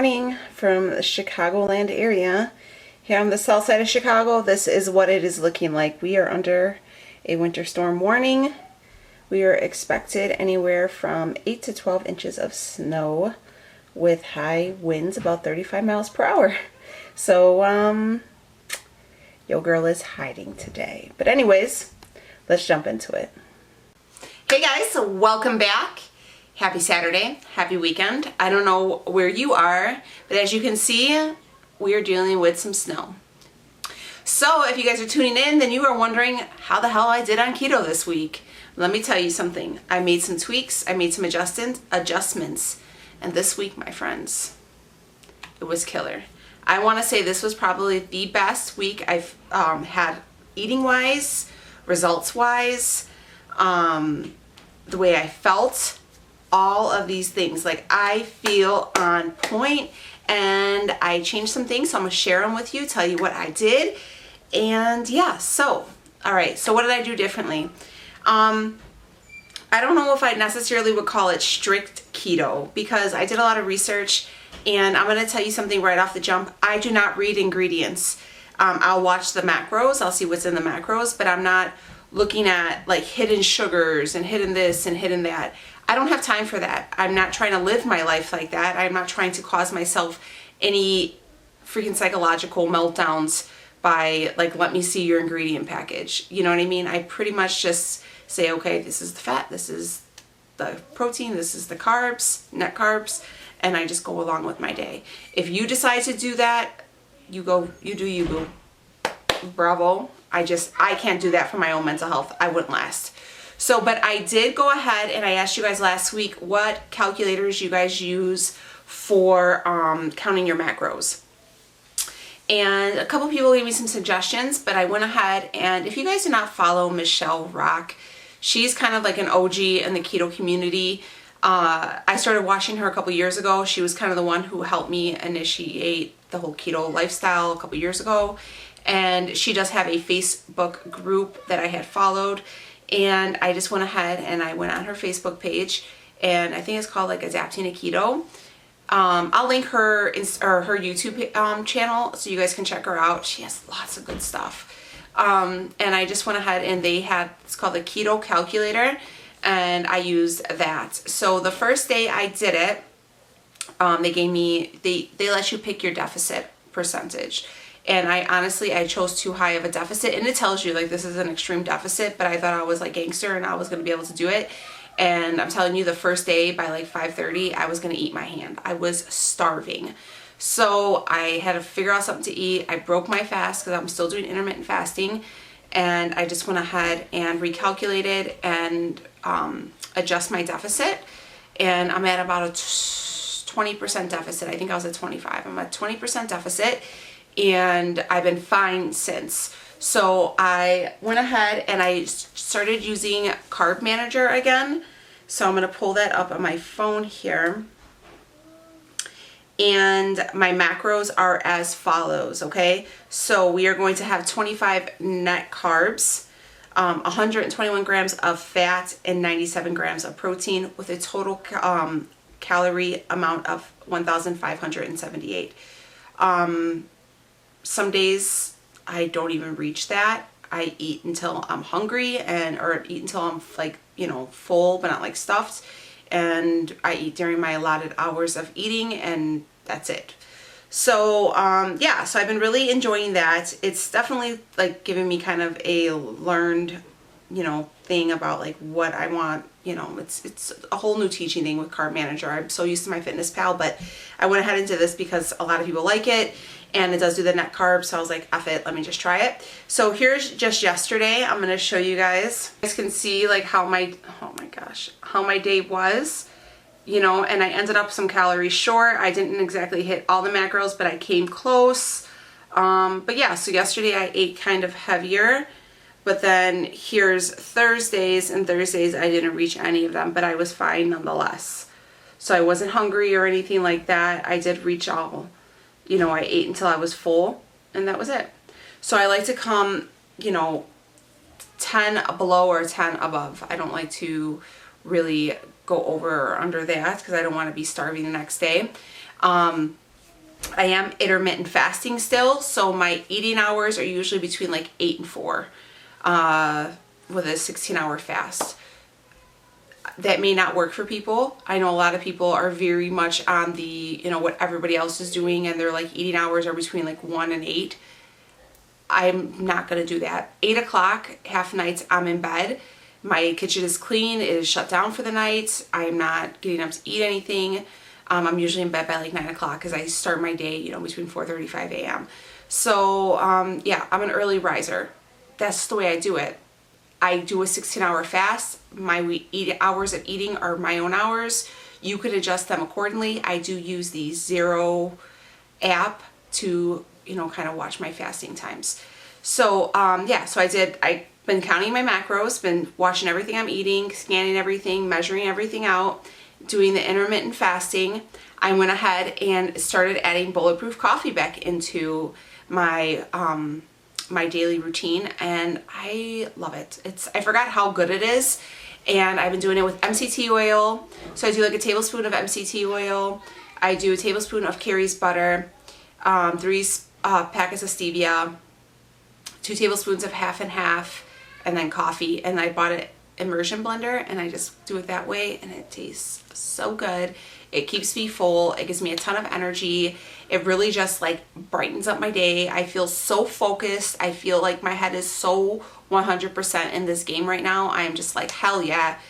Morning from the Chicagoland area. Here on the south side of Chicago, this is what it is looking like. We are under a winter storm warning. We are expected anywhere from 8 to 12 inches of snow with high winds about 35 miles per hour. So, yo girl is hiding today. But anyways, let's jump into it. Hey guys, so welcome back. Happy Saturday, happy weekend. I don't know where you are, but as you can see, we are dealing with some snow. So if you guys are tuning in, then you are wondering how the hell I did on keto this week. Let me tell you something. I made some tweaks, I made some adjustments, and this week, my friends, it was killer. I want to say this was probably the best week I've had eating-wise, results-wise, the way I felt, all of these things. Like, I feel on point, and I changed some things, so I'm gonna share them with you, tell you what I did. And yeah, so all right, so what did I do differently? I don't know if I necessarily would call it strict keto, because I did a lot of research, and I'm gonna tell you something right off the jump. I do not read ingredients. I'll watch the macros, I'll see what's in the macros, but I'm not looking at like hidden sugars and hidden this and hidden that. I don't have time for that. I'm not trying to live my life like that. I'm not trying to cause myself any freaking psychological meltdowns by like, let me see your ingredient package. You know what I mean? I pretty much just say, okay, this is the fat, this is the protein, this is the carbs, net carbs, and I just go along with my day. If you decide to do that, you go, you do you, boo. Bravo. I can't do that for my own mental health. I wouldn't last. So, but I did go ahead and I asked you guys last week what calculators you guys use for counting your macros. And a couple people gave me some suggestions, but I went ahead, and if you guys do not follow Michelle Rock, she's kind of like an OG in the keto community. I started watching her a couple years ago. She was kind of the one who helped me initiate the whole keto lifestyle a couple years ago. And she does have a Facebook group that I had followed. And I just went ahead and I went on her Facebook page, and I think it's called like Adapting to Keto. I'll link her her YouTube channel so you guys can check her out. She has lots of good stuff. And I just went ahead and it's called the Keto Calculator, and I used that. So the first day I did it, they gave me, they let you pick your deficit percentage. And I chose too high of a deficit, and it tells you like this is an extreme deficit, but I thought I was like gangster and I was going to be able to do it. And I'm telling you, the first day by like 5:30, I was going to eat my hand. I was starving. So I had to figure out something to eat. I broke my fast because I'm still doing intermittent fasting. And I just went ahead and recalculated and adjust my deficit. And I'm at about a 20% deficit. I think I was at 25. I'm at 20% deficit. And I've been fine since. So I went ahead and I started using Carb Manager again. So I'm going to pull that up on my phone here. And my macros are as follows, okay? So we are going to have 25 net carbs, 121 grams of fat, and 97 grams of protein, with a total calorie amount of 1,578. Some days I don't even reach that. I eat until I'm hungry or eat until I'm like, you know, full but not like stuffed. And I eat during my allotted hours of eating, and that's it. So, yeah, so I've been really enjoying that. It's definitely like giving me kind of a learned, you know, thing about like what I want. You know, it's a whole new teaching thing with Carb Manager. I'm so used to my FitnessPal, but I went ahead into this because a lot of people like it. And it does do the net carbs, so I was like, F it, let me just try it. So here's just yesterday. I'm gonna show you guys. You guys can see like how my day was, you know, and I ended up some calories short. I didn't exactly hit all the macros, but I came close. But yeah, so yesterday I ate kind of heavier, but then here's Thursdays, and Thursdays I didn't reach any of them, but I was fine nonetheless. So I wasn't hungry or anything like that. I did reach all. You know, I ate until I was full, and that was it. So I like to come, you know, 10 below or 10 above. I don't like to really go over or under that because I don't want to be starving the next day. I am intermittent fasting still, so my eating hours are usually between like 8 and 4 with a 16-hour fast. That may not work for people. I know a lot of people are very much on the, what everybody else is doing, and their like eating hours are between like 1 and 8. I'm not going to do that. 8 o'clock, half nights, I'm in bed. My kitchen is clean. It is shut down for the night. I'm not getting up to eat anything. I'm usually in bed by like 9 o'clock because I start my day, between 4:30 5 a.m. So, yeah, I'm an early riser. That's the way I do it. I do a 16-hour fast. My hours of eating are my own hours. You could adjust them accordingly. I do use the Zero app to, kind of watch my fasting times. So, yeah, so I've been counting my macros, been watching everything I'm eating, scanning everything, measuring everything out, doing the intermittent fasting. I went ahead and started adding Bulletproof Coffee back into my my daily routine, and I love it. I forgot how good it is, and I've been doing it with MCT oil. So I do like a tablespoon of MCT oil. I do a tablespoon of Carrie's butter, 3 packets of stevia, 2 tablespoons of half and half, and then coffee. And I bought an immersion blender, and I just do it that way, and it tastes so good. It keeps me full. It gives me a ton of energy. It really just like brightens up my day. I feel so focused. I feel like my head is so 100% in this game right now. I am just like, hell yeah,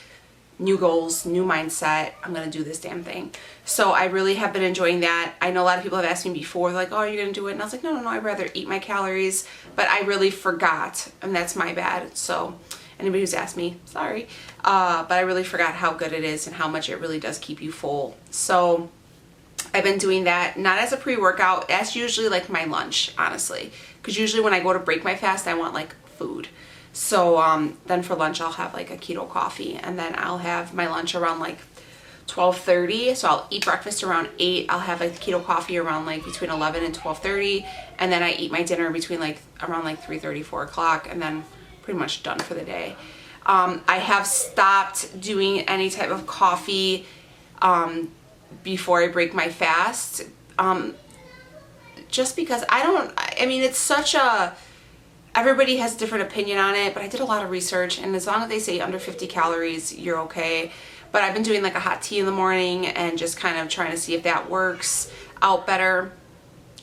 new goals, new mindset. I'm going to do this damn thing. So I really have been enjoying that. I know a lot of people have asked me before, like, oh, are you going to do it? And I was like, no, I'd rather eat my calories. But I really forgot, and that's my bad. So anybody who's asked me, sorry. But I really forgot how good it is and how much it really does keep you full. So I've been doing that, not as a pre-workout. That's usually like my lunch, honestly. Because usually when I go to break my fast, I want like food. So then for lunch, I'll have like a keto coffee. And then I'll have my lunch around like 12:30. So I'll eat breakfast around 8. I'll have like keto coffee around like between 11 and 12:30. And then I eat my dinner between like around like 3:30, 4 o'clock. And then pretty much done for the day. I have stopped doing any type of coffee before I break my fast, just because it's such a, everybody has a different opinion on it, but I did a lot of research, and as long as they say under 50 calories, you're okay. But I've been doing like a hot tea in the morning and just kind of trying to see if that works out better.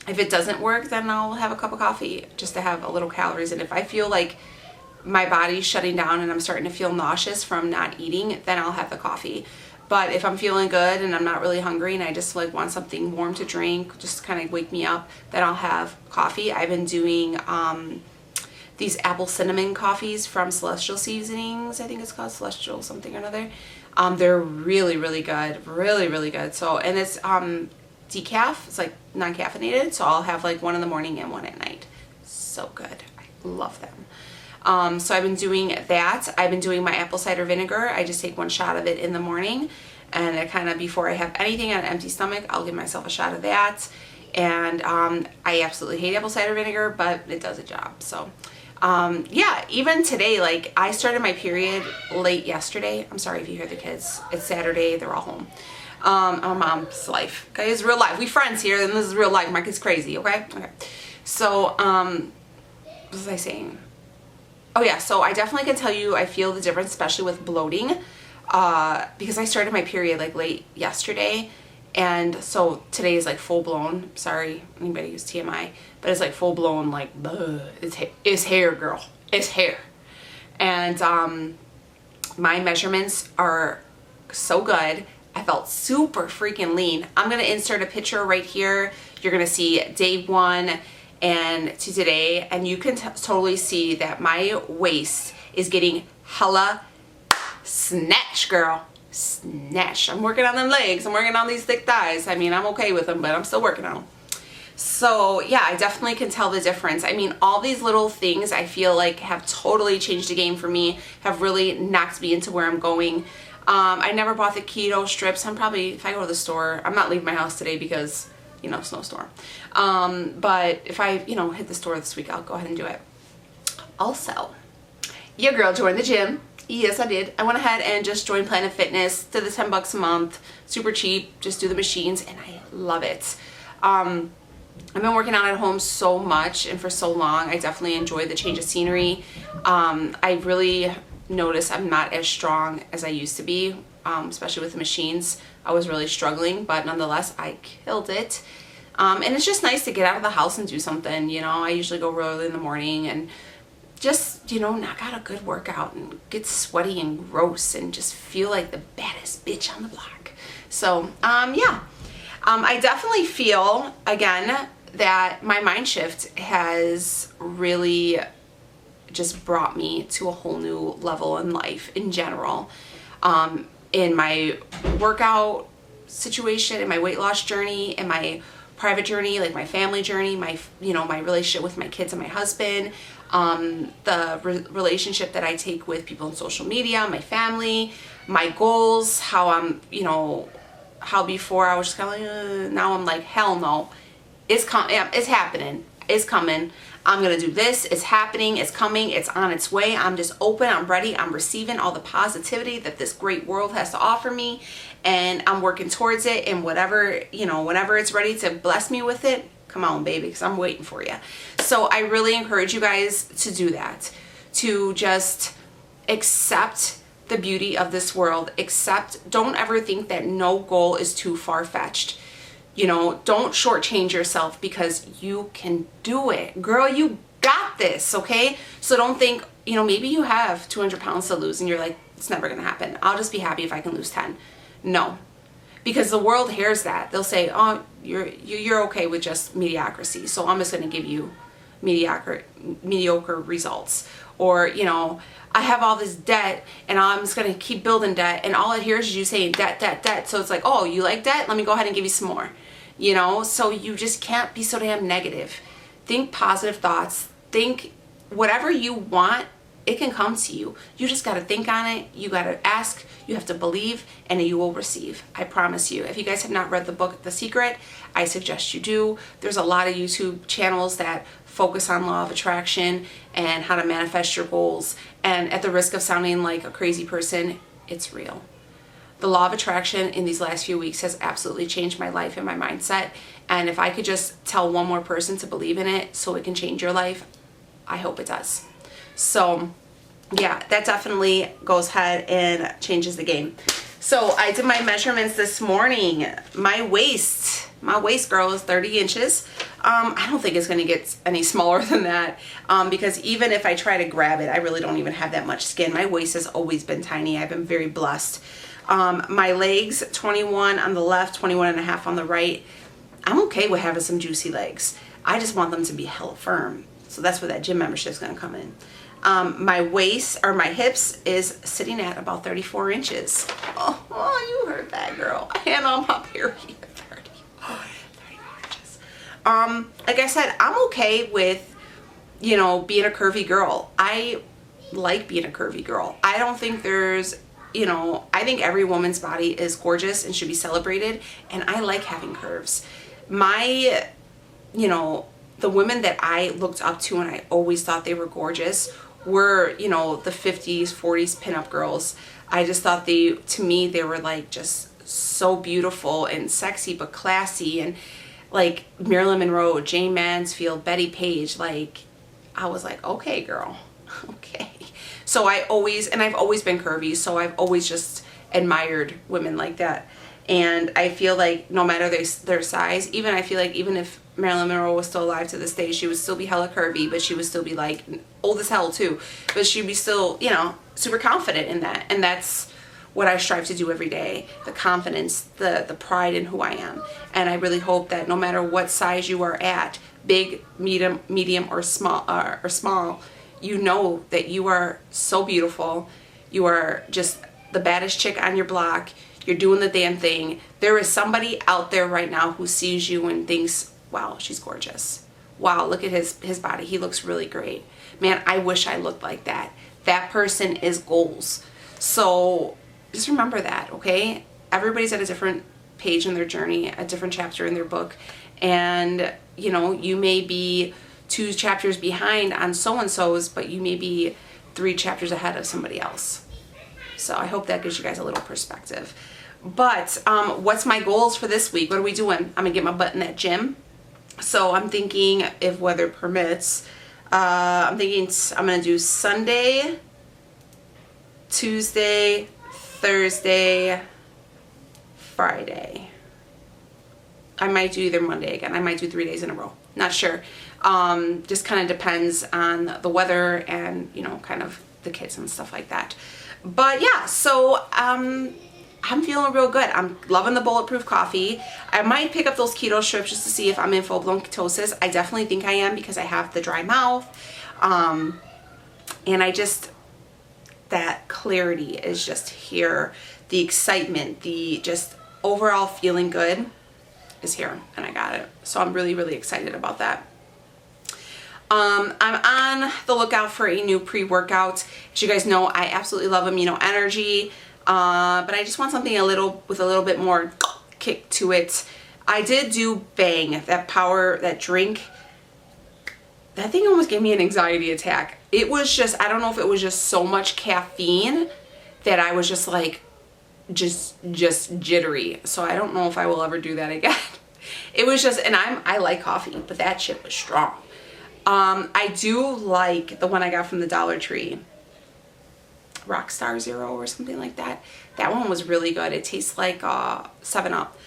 If it doesn't work, then I'll have a cup of coffee just to have a little calories. And if I feel like my body's shutting down and I'm starting to feel nauseous from not eating, then I'll have the coffee. But if I'm feeling good and I'm not really hungry and I just like want something warm to drink, just kind of wake me up, then I'll have coffee. I've been doing these apple cinnamon coffees from Celestial Seasonings. I think it's called Celestial something or another. They're really, really good. Really, really good. So, and it's decaf. It's like non-caffeinated. So I'll have like one in the morning and one at night. So good. I love them. So I've been doing that. I've been doing my apple cider vinegar. I just take 1 shot of it in the morning, and I kind of, before I have anything on an empty stomach, I'll give myself a shot of that. And I absolutely hate apple cider vinegar, but it does a job. So yeah, even today, like I started my period late yesterday. I'm sorry if you hear the kids. It's Saturday. They're all home. Our mom's life. Okay, it's real life. We friends here, and this is real life. My kid's crazy. Okay. So what was I saying? Oh yeah, so I definitely can tell you I feel the difference, especially with bloating, because I started my period like late yesterday, and so today is like full blown. Sorry, anybody who's TMI, but it's like full blown like, it's hair, girl. It's hair. And my measurements are so good. I felt super freaking lean. I'm gonna insert a picture right here. You're gonna see day 1 and to today, and you can totally see that my waist is getting hella snatch, girl. Snatch. I'm working on them legs. I'm working on these thick thighs. I mean, I'm okay with them, but I'm still working on them. So yeah, I definitely can tell the difference. I mean, all these little things I feel like have totally changed the game for me, have really knocked me into where I'm going. I never bought the keto strips. I'm probably, if I go to the store, I'm not leaving my house today because, snowstorm. But if I, hit the store this week, I'll go ahead and do it. Also, your girl joined the gym. Yes, I did. I went ahead and just joined Planet Fitness. Did the $10 a month. Super cheap. Just do the machines, and I love it. I've been working out at home so much and for so long. I definitely enjoy the change of scenery. I really notice I'm not as strong as I used to be, especially with the machines. I was really struggling, but nonetheless, I killed it. And it's just nice to get out of the house and do something. You know, I usually go early in the morning and just, you know, knock out a good workout and get sweaty and gross and just feel like the baddest bitch on the block. So, yeah. I definitely feel, again, that my mind shift has really just brought me to a whole new level in life in general. In my workout situation, in my weight loss journey, in my private journey, like my family journey, my relationship with my kids and my husband, the relationship that I take with people on social media, my family, my goals, how I'm, how before I was just kind of like, now I'm like, hell no. It's happening. It's coming. I'm going to do this. It's happening. It's coming. It's on its way. I'm just open. I'm ready. I'm receiving all the positivity that this great world has to offer me. And I'm working towards it. And whatever, whenever it's ready to bless me with it, come on, baby, because I'm waiting for you. So I really encourage you guys to do that. To just accept the beauty of this world. Don't ever think that no goal is too far-fetched. Don't shortchange yourself because you can do it. Girl, you got this, okay? So don't think, maybe you have 200 pounds to lose and you're like, it's never going to happen. I'll just be happy if I can lose 10. No, because the world hears that. They'll say, oh, you're okay with just mediocrity. So I'm just going to give you mediocre results. Or, I have all this debt and I'm just going to keep building debt. And all it hears is you saying debt, debt, debt. So it's like, oh, you like debt? Let me go ahead and give you some more. So you just can't be so damn negative. Think positive thoughts. Think whatever you want, it can come to you. You just got to think on it. You got to ask. You have to believe, and you will receive. I promise you. If you guys have not read the book, The Secret, I suggest you do. There's a lot of YouTube channels that focus on law of attraction and how to manifest your goals. And at the risk of sounding like a crazy person, it's real. The law of attraction in these last few weeks has absolutely changed my life and my mindset. And if I could just tell one more person to believe in it so it can change your life, I hope it does. So yeah, that definitely goes ahead and changes the game. So I did my measurements this morning. My waist, girl, is 30 inches. I don't think it's going to get any smaller than that because even if I try to grab it, I really don't even have that much skin. My waist has always been tiny. I've been very blessed. My legs, 21 on the left, 21 and a half on the right. I'm okay with having some juicy legs. I just want them to be hella firm. So that's where that gym membership is going to come in. My waist, or my hips, is sitting at about 34 inches. Oh, you heard that, girl. And on my period, 34 inches. Like I said, I'm okay with, being a curvy girl. I like being a curvy girl. I don't think there's I think every woman's body is gorgeous and should be celebrated, and I like having curves. The women that I looked up to and I always thought they were gorgeous were, the 50s, 40s pinup girls. I just thought to me, they were like just so beautiful and sexy but classy, and like Marilyn Monroe, Jane Mansfield, Betty Page. Like, I was like, okay, girl, okay. So I've always been curvy, so I've always just admired women like that. And I feel like no matter their size, I feel like even if Marilyn Monroe was still alive to this day, she would still be hella curvy, but she would still be like old as hell too. But she'd be still, super confident in that. And that's what I strive to do every day. The confidence, the pride in who I am. And I really hope that no matter what size you are at, big, medium or small, you know that you are so beautiful. You are just the baddest chick on your block. You're doing the damn thing. There is somebody out there right now who sees you and thinks, wow, she's gorgeous. Wow, look at his body. He looks really great. Man, I wish I looked like that. That person is goals. So just remember that, okay? Everybody's at a different page in their journey, a different chapter in their book. And, you may be 2 chapters behind on so-and-so's, but you may be 3 chapters ahead of somebody else. So I hope that gives you guys a little perspective. But what's my goals for this week? What are we doing? I'm going to get my butt in that gym. So I'm thinking, if weather permits, I'm thinking I'm going to do Sunday, Tuesday, Thursday, Friday. I might do either Monday again. I might do 3 days in a row. Not sure. Just kind of depends on the weather and, you know, kind of the kids and stuff like that. But yeah, so I'm feeling real good. I'm loving the Bulletproof Coffee. I might pick up those keto strips just to see if I'm in full-blown ketosis. I definitely think I am because I have the dry mouth. And I just, that clarity is just here. The excitement, the just overall feeling good is here, and I got it. So I'm really, really excited about that. I'm on the lookout for a new pre-workout. As you guys know, I absolutely love Amino Energy, but I just want something with a little bit more kick to it. I did do Bang, that drink. That thing almost gave me an anxiety attack. It was just, I don't know if it was just so much caffeine that I was just like, just jittery. So I don't know if I will ever do that again. It was just, and I like coffee, but that shit was strong. I do like the one I got from the Dollar Tree, Rockstar Zero or something like that. That one was really good. It tastes like 7-Up.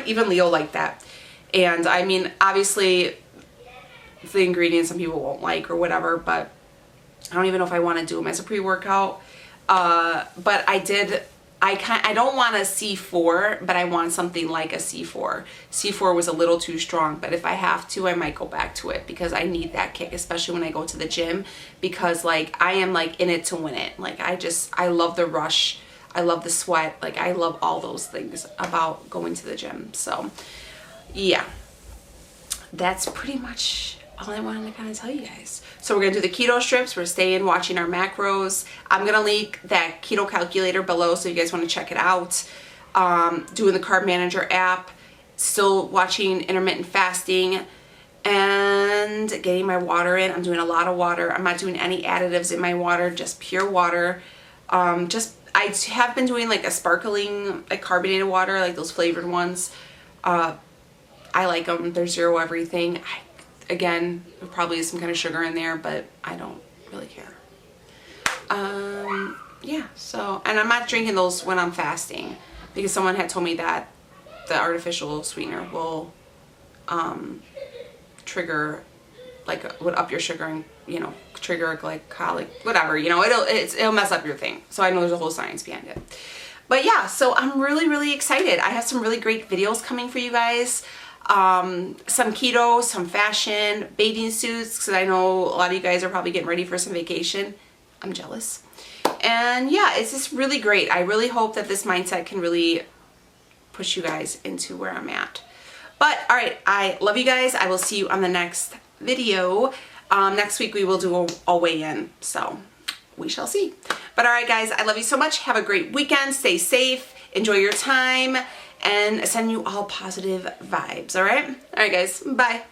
Even Leo liked that. And I mean, obviously the ingredients some people won't like or whatever, but I don't even know if I want to do them as a pre-workout. But I don't want a C4, but I want something like a C4. C4 was a little too strong, but if I have to, I might go back to it because I need that kick, especially when I go to the gym, because like I am like in it to win it. Like I love the rush. I love the sweat. Like I love all those things about going to the gym. So yeah, that's pretty much all I wanted to kind of tell you guys. So we're going to do the keto strips. We're staying watching our macros. I'm going to link that Keto Calculator below so you guys want to check it out. Doing the Carb Manager app. Still watching Intermittent Fasting. And getting my water in. I'm doing a lot of water. I'm not doing any additives in my water. Just pure water. I have been doing like a sparkling, like carbonated water, like those flavored ones. I like them. They're zero everything. Again, there probably is some kind of sugar in there, but I don't really care. Yeah, so, and I'm not drinking those when I'm fasting because someone had told me that the artificial sweetener will trigger, like, would up your sugar and, you know, trigger a glycolic, whatever, you know, it'll mess up your thing. So I know there's a whole science behind it. But yeah, so I'm really, really excited. I have some really great videos coming for you guys. Some keto, some fashion, bathing suits, because I know a lot of you guys are probably getting ready for some vacation. I'm jealous. And yeah, it's just really great. I really hope that this mindset can really push you guys into where I'm at. But all right, I love you guys. I will see you on the next video. Next week we will do a weigh-in, so we shall see. But all right, guys, I love you so much. Have a great weekend. Stay safe. Enjoy your time. And send you all positive vibes, all right? All right, guys, bye.